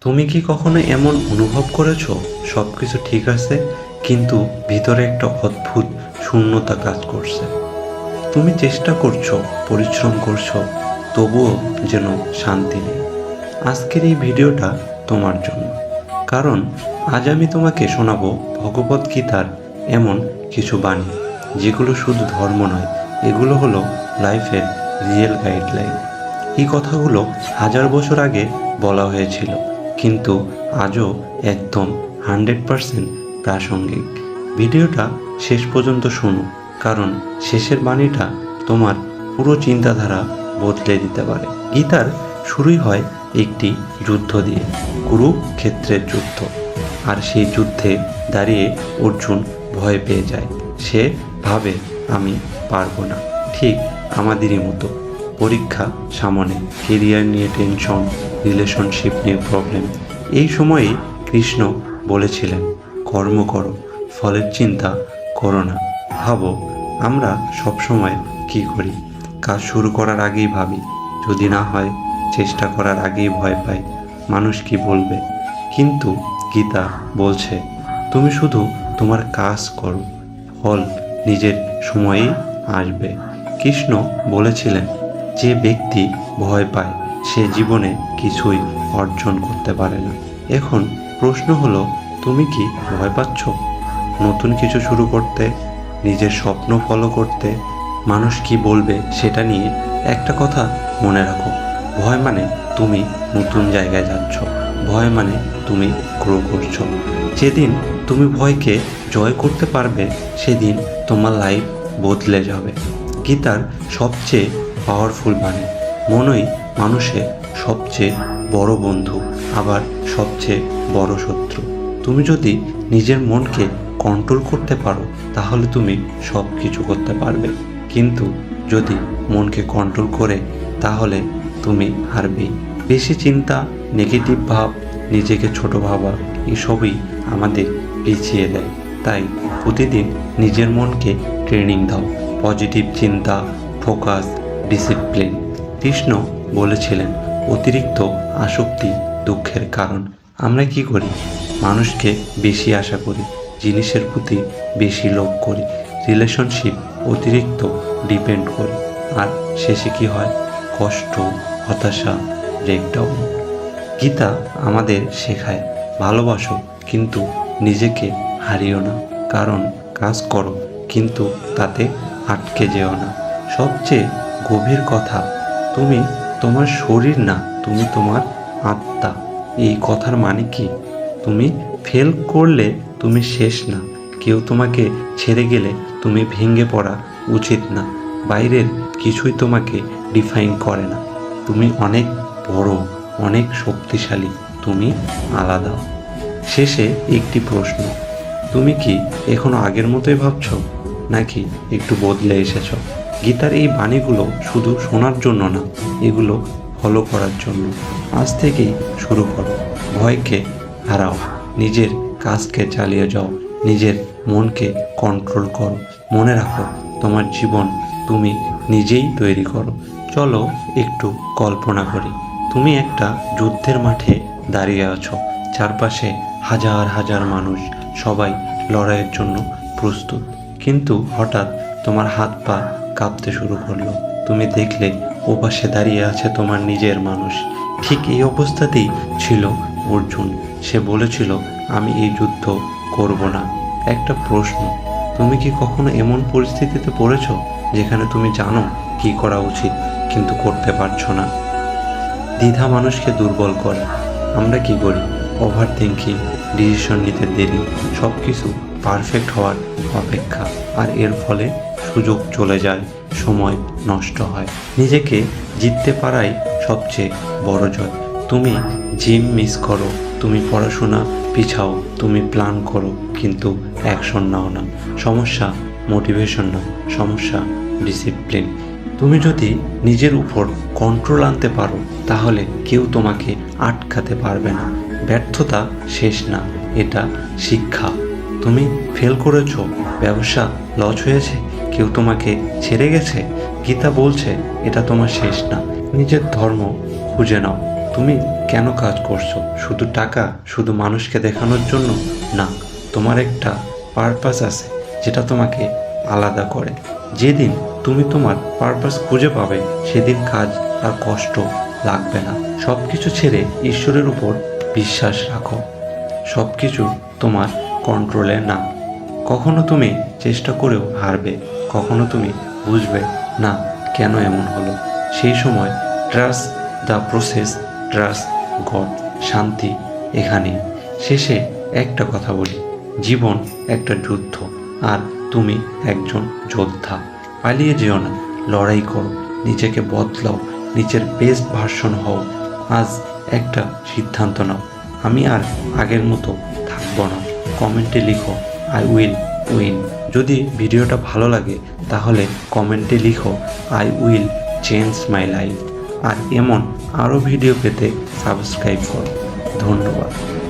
তুমি কি কখনো এমন অনুভব করেছো সব কিছু ঠিক আছে, কিন্তু ভিতরে একটা অদ্ভুত শূন্যতা কাজ করছে? তুমি চেষ্টা করছো, পরিশ্রম করছো, তবুও যেন শান্তি নেই। আজকের এই ভিডিওটা তোমার জন্য, কারণ আজ আমি তোমাকে শোনাবো ভগবত গীতার এমন কিছু বাণী, যেগুলো শুধু ধর্ম নয়, এগুলো হলো লাইফের রিয়েল গাইডলাইন। এই কথাগুলো হাজার বছর আগে বলা হয়েছিল, কিন্তু আজও একদম 100% প্রাসঙ্গিক। ভিডিওটা শেষ পর্যন্ত শোনো, কারণ শেষের বাণীটা তোমার পুরো চিন্তাধারা বদলে দিতে পারে। গীতার শুরুই হয় একটি যুদ্ধ দিয়ে, কুরুক্ষেত্রের যুদ্ধ। আর সেই যুদ্ধে দাঁড়িয়ে অর্জুন ভয় পেয়ে যায়। সে ভাবে আমি পারবো না, ঠিক আমাদেরই মতো। পরীক্ষা সামনে, কেরিয়ার নিয়ে টেনশন, রিলেশনশিপ নিয়ে প্রবলেম। এই সময়ে কৃষ্ণ বলেছিলেন, কর্ম করো, ফলের চিন্তা করো না। ভাবো, আমরা সবসময় কি করি? কাজ শুরু করার আগেই ভাবি, যদি না হয়। চেষ্টা করার আগেই ভয় পাই, মানুষ কি বলবে। কিন্তু গীতা বলছে, তুমি শুধু তোমার কাজ করো, ফল নিজের সময়েই আসবে। কৃষ্ণ বলেছিলেন, যে ব্যক্তি ভয় পায় সে জীবনে কিছুই অর্জন করতে পারে না। এখন প্রশ্ন হলো, তুমি কি ভয় পাচ্ছ নতুন কিছু শুরু করতে, নিজের স্বপ্ন ফলো করতে? মানুষ কি বলবে সেটা নিয়ে একটা কথা মনে রাখো, ভয় মানে তুমি নতুন জায়গায় যাচ্ছ, ভয় মানে তুমি গ্রো করছো। যেদিন তুমি ভয়কে জয় করতে পারবে, সেদিন তোমার লাইফ বদলে যাবে। গীতার সবচেয়ে পাওয়ারফুল বাণী, মনই মানুষের সবচেয়ে বড় বন্ধু, আবার সবচেয়ে বড় শত্রু। তুমি যদি নিজের মনকে কন্ট্রোল করতে পারো, তাহলে তুমি সব কিছু করতে পারবে। কিন্তু যদি মনকে কন্ট্রোল করে, তাহলে তুমি হারবেই। বেশি চিন্তা, নেগেটিভ ভাব, নিজেকে ছোট ভাবা, এসবই আমাদের পিছিয়ে দেয়। তাই প্রতিদিন নিজের মনকে ট্রেনিং দাও। পজিটিভ চিন্তা, ফোকাস, ডিসিপ্লিন। কৃষ্ণ বলেছিলেন, অতিরিক্ত আসক্তি দুঃখের কারণ। আমরা কি করি? মানুষকে বেশি আশা করি, জিনিসের প্রতি বেশি লোভ করি, রিলেশনশিপ অতিরিক্ত ডিপেন্ড করি, আর শেষে কি হয়? কষ্ট, হতাশা, ব্রেকডাউন। গীতা আমাদের শেখায়, ভালোবাসো কিন্তু নিজেকে হারিও না। কারণ কাজ করো, কিন্তু তাতে আটকে যেও না। সবচেয়ে গভীর কথা, তুমি তোমার শরীর না, তুমি তোমার আত্মা। এই কথার মানে কি? তুমি ফেল করলে তুমি শেষ না। কেউ তোমাকে ছেড়ে গেলে তুমি ভেঙে পড়া উচিত না। বাইরের কিছুই তোমাকে ডিফাইন করে না। তুমি অনেক বড়, অনেক শক্তিশালী, তুমি আলাদা। শেষে একটি প্রশ্ন, তুমি কি এখনো আগের মতোই ভাবছো, নাকি একটু বদলে এসেছো? গীতার এই বাণীগুলো শুধু শোনার জন্য না, এগুলো ফলো করার জন্য। আজ থেকেই শুরু করো, ভয়কে হারাও, নিজের কাজকে চালিয়ে যাও, নিজের মনকে কন্ট্রোল করো। মনে রাখো, তোমার জীবন তুমি নিজেই তৈরি করো। চলো একটু কল্পনা করি, তুমি একটা যুদ্ধের মাঠে দাঁড়িয়ে আছো, চারপাশে হাজার হাজার মানুষ, সবাই লড়াইয়ের জন্য প্রস্তুত। কিন্তু হঠাৎ তোমার হাত পা কাঁপতে শুরু করলো। তুমি দেখলে ওপাশে দাঁড়িয়ে আছে তোমার নিজের মানুষ। ঠিক এই অবস্থাতেই ছিল অর্জুন। সে বলেছিল, আমি এই যুদ্ধ করব না। একটা প্রশ্ন, তুমি কি কখনো এমন পরিস্থিতিতে পড়েছো যেখানে তুমি জানো কি করা উচিত, কিন্তু করতে পারছো না? দ্বিধা মানুষকে দুর্বল করে। আমরা কি করি? ওভার থিঙ্কিং, ডিসিশন নিতে দেরি, সব কিছু পারফেক্ট হওয়ার অপেক্ষা। আর এর ফলে সুযোগ চলে যায়, সময় নষ্ট হয়। নিজেকে জিততে পারাই সবচেয়ে বড় জয়। তুমি জিম মিস করো, তুমি পড়াশোনা পিছাও, তুমি প্ল্যান করো কিন্তু অ্যাকশন নাও না। সমস্যা মোটিভেশন না, সমস্যা ডিসিপ্লিন। তুমি যদি নিজের উপর কন্ট্রোল আনতে পারো, তাহলে কেউ তোমাকে আটকাতে পারবে না। ব্যর্থতা শেষ না, এটা শিক্ষা। তুমি ফেল করেছো, ব্যবসা লস হয়েছে, কেউ তোমাকে ছেড়ে গেছে, গীতা বলছে এটা তোমার শেষ না। নিজের ধর্ম খুঁজে নাও, তুমি কেন কাজ করছো? শুধু টাকা, শুধু মানুষকে দেখানোর জন্য? না, তোমার একটা পারপাস আছে যেটা তোমাকে আলাদা করে। যেদিন তুমি তোমার পারপাস খুঁজে পাবে সেদিন কাজ আর কষ্ট লাগবে না। সব কিছু ছেড়ে ঈশ্বরের উপর বিশ্বাস রাখো। সব কিছু তোমার কন্ট্রোলে না। কখনো তুমি চেষ্টা করেও হারবে, কখনো তুমি বুঝবে না কেন এমন হলো। সেই সময় trust the process, trust god. শান্তি এখানেই। শেষে একটা কথা বলি, জীবন একটা যুদ্ধ, আর তুমি একজন যোদ্ধা। পালিয়ে যেও না, লড়াই করো, নিজেকে বদলাও, নিজের বেস্ট ভার্সন হও। আজ একটা সিদ্ধান্ত নাও, আমি আর আগের মতো থাকবো না। কমেন্টে লিখো আই উইল উইন। যদি ভিডিওটা ভালো লাগে তাহলে কমেন্টে লিখো I will change my life. আর এমন আরও ভিডিও পেতে সাবস্ক্রাইব করো। ধন্যবাদ।